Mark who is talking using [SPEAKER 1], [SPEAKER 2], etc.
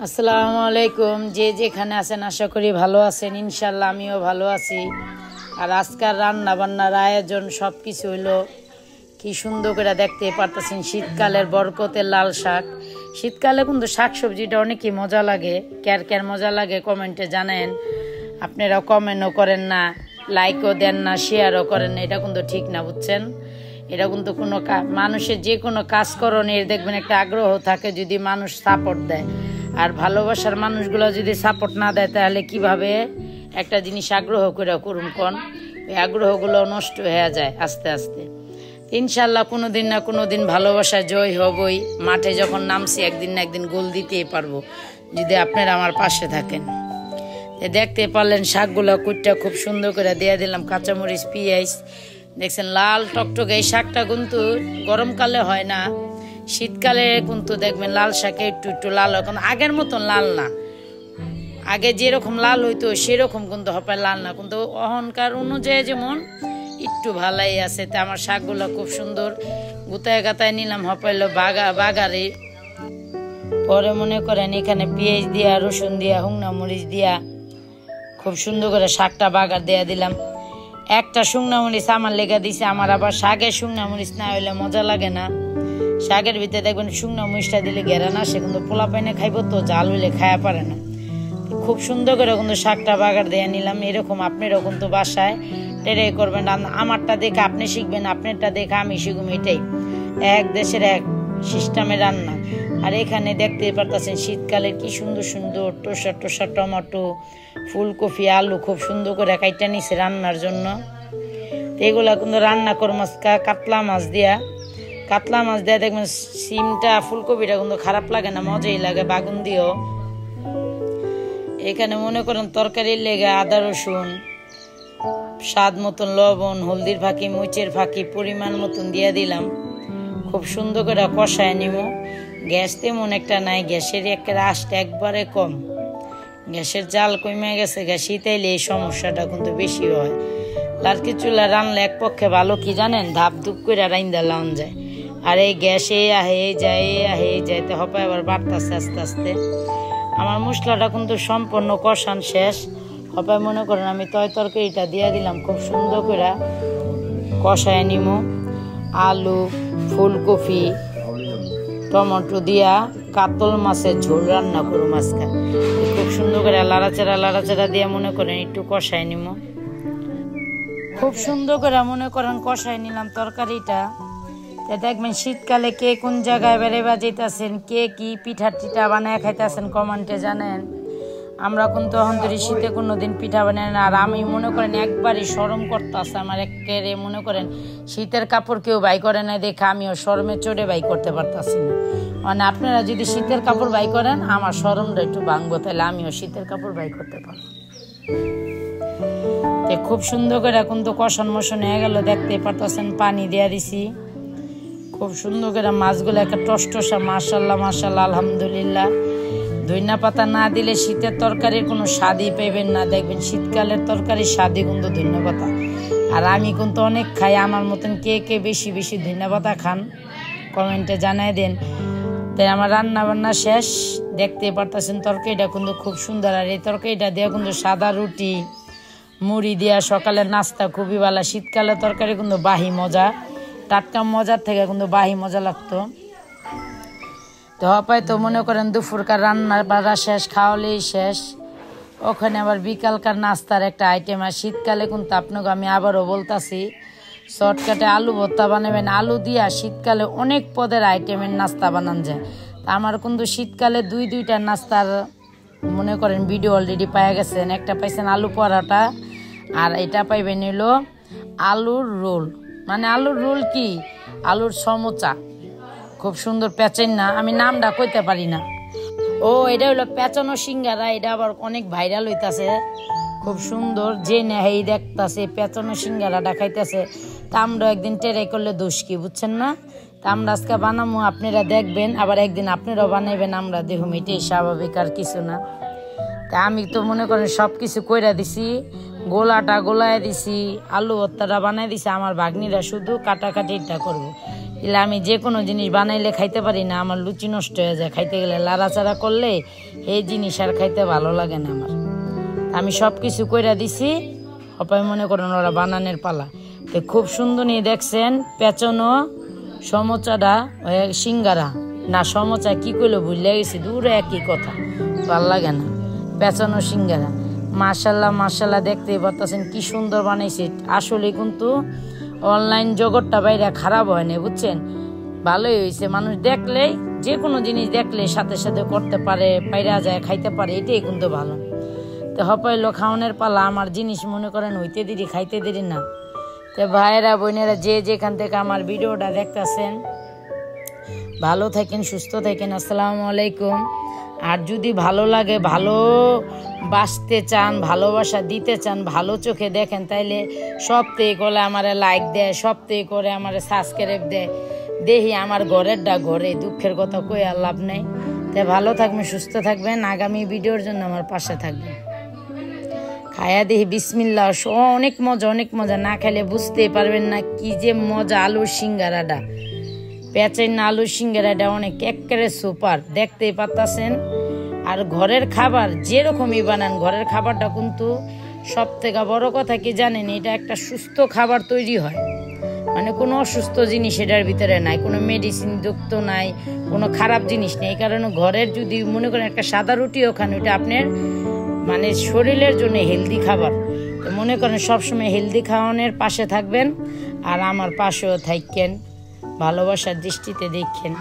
[SPEAKER 1] আসসালামু আলাইকুম। যে যেখানে আছেন আশা করি ভালো আছেন। ইনশাল্লাহ আমিও ভালো আছি। আর আজকাল রান্না বান্নার আয়োজন সব কিছু হইলো কি সুন্দর করে দেখতে পারতেছেন। শীতকালের বরকতের লাল শাক। শীতকালে কিন্তু শাক সবজিটা অনেকই মজা লাগে। ক্যার ক্যার মজা লাগে কমেন্টে জানেন। আপনারাও কমেন্টও করেন না, লাইকও দেন না, শেয়ারও করেন না। এটা কিন্তু ঠিক না, বুঝছেন। এটা কিন্তু কোনো মানুষের যে কোনো কাজ করণের দেখবেন একটা আগ্রহ থাকে যদি মানুষ সাপোর্ট দেয়। আর ভালোবাসার মানুষগুলো যদি সাপোর্ট না দেয় তাহলে কিভাবে একটা জিনিস আগ্রহ করে করুন কোন, এই আগ্রহগুলো নষ্ট হয়ে যায় আস্তে আস্তে। ইনশাল্লাহ কোনো দিন না কোনো দিন ভালোবাসা জয় হবই। মাঠে যখন নামছি একদিন না একদিন গোল দিতেই পারবো যদি আপনারা আমার পাশে থাকেন। দেখতে পারলেন শাকগুলো কুটটা খুব সুন্দর করে দিয়ে দিলাম, কাঁচামরিচ পেঁয়াজ। দেখছেন লাল টকটকে। এই শাকটা কিন্তু গরমকালে হয় না, শীতকালে কিন্তু দেখবেন লাল শাকে একটু একটু লাল হয়, কিন্তু আগের মতন লাল না। আগে যেরকম লাল হইতো সেরকম কিন্তু হবে লাল না, কিন্তু অহংকার অনুযায়ী যেমন একটু ভালাই আছে। তা আমার শাকগুলো খুব সুন্দর গুতায় গাতায় নিলাম, হপাইলো বাগারে। পরে মনে করেন এখানে পেঁয়াজ দিয়া, রসুন দিয়া, শুকনা মরিচ দিয়া খুব সুন্দর করে শাকটা বাগার দেয়া দিলাম। একটা শুকনা মরিচ আমার লেগে দিছে। আমার আবার শাকের শুকনা মরিচ না হইলে মজা লাগে না। শাকের ভিতরে দেখবেন শুকনো মরিচটা দিলে ঘেরা না, সে কিন্তু পোলা পাইনে খাইবো, তো জাল হইলে খাওয়া পারে না। খুব সুন্দর করে কিন্তু শাকটা বাগার দিয়ে নিলাম। এরকম আপনারও কিন্তু বাসায় টেরে করবেন। আমারটা দেখে আপনি শিখবেন, আপনারটা দেখে আমি শিখুম। এটাই এক দেশের এক সিস্টেমের রান্না। আর এখানে দেখতে পারতেছেন শীতকালের কি সুন্দর সুন্দর টোসা টোসা টমেটো, ফুলকপি, আলু খুব সুন্দর করে কাইটা নিছে রান্নার জন্য। এগুলা কিন্তু রান্না করবো কাতলা মাছ দিয়া। কাতলা মাছ দিয়ে দেখবেন সিমটা ফুলকপিটা কিন্তু খারাপ লাগে না, মজাই লাগে বাগুন দিয়েও। এখানে মনে করেন তরকারির লেগে আদা রসুন, স্বাদ মতন লবণ, হলদির ফাঁকি, মরিচের ফাঁকি পরিমাণ মতন দিয়ে দিলাম। খুব সুন্দর করে কষায় নিব। গ্যাস তেমন একটা নাই, গ্যাসের একটা আঁচটা একবারে কম। গ্যাসের জাল কমে গেছে। গ্যাস শীতাইলে এই সমস্যাটা কিন্তু বেশি হয়। লাড়কি চুলা রান্নলে এক পক্ষে ভালো কি জানেন, ধাপ ধুপ করে রাইন্দা লাউন যায়। আর এই গ্যাসে আহে যাইতে হবে আবার বাড়তেছে আস্তে আস্তে। আমার মশলাটা কিন্তু সম্পূর্ণ কষান শেষ হবে। মনে করেন আমি তরকারিটা দিয়ে দিলাম, খুব সুন্দর করে কষায় নিমু। আলু, ফুলকপি, টমেটো দিয়া কাতল মাছের ঝোল রান্না করুম আজকে। খুব সুন্দর করে লাড়াচাড়া দিয়ে মনে করেন একটু কষায় নিমু। খুব সুন্দর করে মনে করেন কষায় নিলাম তরকারিটা। দেখবেন শীতকালে কে কোন জায়গায় বেড়ে বাজাইতেছেন, কে কি পিঠা টিঠা বানায় খাইতেছেন কমেন্টে জানেন। আমরা কিন্তু অন্তরি শীতে কোনোদিন পিঠা বানাই না। আর আমি মনে করেন একবারই শরম করতেছে আমার, একেবারে মনে করেন শীতের কাপড় কেউ বাই করে না দেখে আমিও শরমে চড়ে বাই করতে পারতাছি না। মানে আপনারা যদি শীতের কাপড় বাই করেন আমার শরমটা একটু ভাঙবো, তাহলে আমিও শীতের কাপড় বাই করতে পারবো। খুব সুন্দর করে কিন্তু কষান মশন হয়ে গেল, দেখতে পারতেছেন। পানি দেওয়া দিছি খুব সুন্দর করে। মাছগুলো একটা টসটসা, মাশাল্লাহ মাশাল্লাহ আলহামদুলিল্লাহ। ধনিয়া পাতা না দিলে শীতের তরকারির কোনো স্বাদই পাইবেন না। দেখবেন শীতকালের তরকারির স্বাদই কিন্তু ধনিয়া পাতা। আর আমি কিন্তু অনেক খাই। আমার মতন কে কে বেশি বেশি ধনিয়া পাতা খান কমেন্টে জানাই দেন। তাই আমার রান্না বান্না শেষ, দেখতে পারতেছেন। তরকারিটা কিন্তু খুব সুন্দর। আর এই তরকারিটা দিয়ে কিন্তু সাদা রুটি, মুড়ি দিয়া সকালের নাস্তা খুবই ভালো। শীতকালের তরকারি কিন্তু বাহি মজা, টাটকা মজার থেকে কিন্তু বাহি মজা লাগতো। তো হপায় তো মনে করেন দুপুরকার রান্নার বাড়া শেষ, খাওয়ালেই শেষ। ওখানে আবার বিকালকার নাস্তার একটা আইটেম। আর শীতকালে কিন্তু আপনাকে আমি আবারও বলতাছি, শর্টকাটে আলু ভর্তা বানাবেন। আলু দিয়া শীতকালে অনেক পদের আইটেমের নাস্তা বানান যায়। তা আমার কিন্তু শীতকালে দুইটা নাস্তার মনে করেন ভিডিও অলরেডি পাওয়া গেছেন। একটা পাইছেন আলু পরাটা, আর এটা পাইবেন হলো আলুর রোল। মানে আলুর রোল কি, আলুর সমোচা। খুব সুন্দর পেঁচেন না, আমি নামটা কইতে পারি না। ও এটা হলো পেঁচানো সিঙ্গারা। এটা আবার অনেক ভাইরাল হইতাছে, খুব সুন্দর। যে নেই দেখতাছে পেঁচানো সিঙ্গারাটা খাইতেছে। তা আমরা একদিন ট্রাই করলে দোষ কি, বুঝছেন না। তা আমরা আজকে বানাবো, আপনারা দেখবেন। আবার একদিন আপনারাও বানাইবেন, আমরা দেখুন। এটাই স্বাভাবিক, আর কিছু না। তা আমি তো মনে করেন সব কিছু কইরা দিছি, গোলাটা গোলায় দিছি, আলু ভর্তাটা বানাই দিছি। আমার ভাগ্নিরা শুধু কাটাকাটিটা করবো। এলে আমি যে কোনো জিনিস বানাইলে খাইতে পারি না, আমার লুচি নষ্ট হয়ে যায়। খাইতে গেলে লাড়াচাড়া করলে এই জিনিস আর খাইতে ভালো লাগে না আমার। আমি সব কিছু কইরা দিছি, সবাই মনে করেন ওরা বানানের পালা। তো খুব সুন্দর নিয়ে দেখছেন পেঁচানো সমোচাটা সিঙ্গারা না সমোচা কি কইলো ভুলে গেছি, দূরে একই কথা, ভাল লাগে না। পেঁচানো সিঙ্গারা মাশাল্লাহ মাশাল্লাহ দেখতেই পারতেছেন কি সুন্দর বানাইছে। আসলে কিন্তু অনলাইন জগৎটা বাইরে খারাপ হয় না, বুঝছেন, ভালোই হয়েছে। মানুষ দেখলেই যে কোনো জিনিস দেখলে সাথে সাথে করতে পারে, পাইরা যায়, খাইতে পারে, এটাই কিন্তু ভালো। তো হপাইলো খাওয়ানোর পালা, আমার জিনিস মনে করেন হইতে দেরি খাইতে দেরি না। তো ভাইয়েরা বোনেরা যে যেখান থেকে আমার ভিডিওটা দেখতেছেন ভালো থাকেন, সুস্থ থাকেন। আসসালামু আলাইকুম। আর যদি ভালো লাগে, ভালো বাসতে চান, ভালোবাসা দিতে চান, ভালো চোখে দেখেন, তাইলে সবথেকে করে আমার লাইক দেয়, সবথেকে করে আমার সাবস্ক্রাইব দেয়। দেখি আমার ঘরেরটা ঘরে, দুঃখের কথা কই আর লাভ নেই। তাই ভালো থাকবেন, সুস্থ থাকবেন, আগামী ভিডিওর জন্য আমার পাশে থাকবেন। খায়া দেখি বিসমিল্লাহ, অনেক মজা, অনেক মজা। না খেলে বুঝতেই পারবেন না কি যে মজা। আলুর সিঙ্গারাটা, পেঁচাই না আলুর সিঙ্গারাটা অনেক একেবারে সুপার, দেখতেই পারতাছেন। আর ঘরের খাবার যেরকমই বানান, ঘরের খাবারটা কিন্তু সব থেকে বড় কথা কি জানেন, এটা একটা সুস্থ খাবার তৈরি হয়, মানে কোনো অসুস্থ জিনিস এটার ভিতরে নাই, কোনো মেডিসিন যুক্ত নাই, কোনো খারাপ জিনিস নেই। এই কারণে ঘরের যদি মনে করেন একটা সাদা রুটিও খান, ওইটা আপনার মানে শরীরের জন্য হেলদি খাবার। তো মনে করেন সবসময় হেলদি খাওয়ানোর পাশে থাকবেন, আর আমার পাশেও থাকেন, ভালোবাসার দৃষ্টিতে দেখেন।